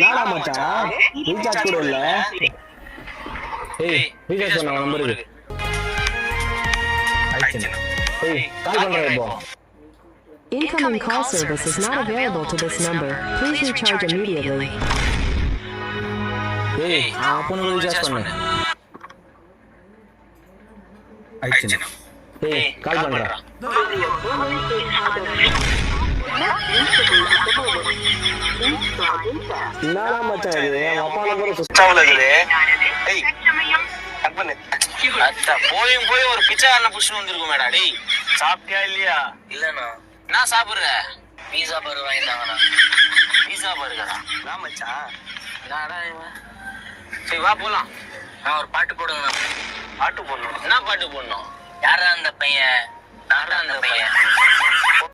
நானா மச்சான் ரீசார்ஜ் கூட இல்ல. ஏய் ரீசார்ஜ் பண்ண நம்பர் இருக்கு. ஏய் கால் பண்றேன் இப்போ. Incoming call service is not available to this number. Please recharge immediately. ஏய் அப்போ ரீசார்ஜ் பண்ணு. ஆயிடுச்சு. ஏய் கால் பண்றேன். நானா மச்சான் இது அப்பா நம்பர் சுவிட்ச்ஆஃப்ல இருக்குது. ஏய் கட் பண்ணு. அச்சா போய் ஒரு பிச்சைக்காரனை புடிச்சு வந்திருக்கும் மேடா. டேய் சாப்பிட்டியா இல்லையா? இல்லண்ணா. நான் சாப்பிடுற பீஸா பர்கர் வாங்கிட்டாங்கண்ணா. பீஸா பர்கரா? நான் மச்சான் நாடா இவன். சரி வா போலாம். நான் ஒரு பாட்டு போடுங்கண்ணா. பாட்டு போடணும்? என்ன பாட்டு போடணும்? யாரா அந்த பையன்? நாடா அந்த பையன்.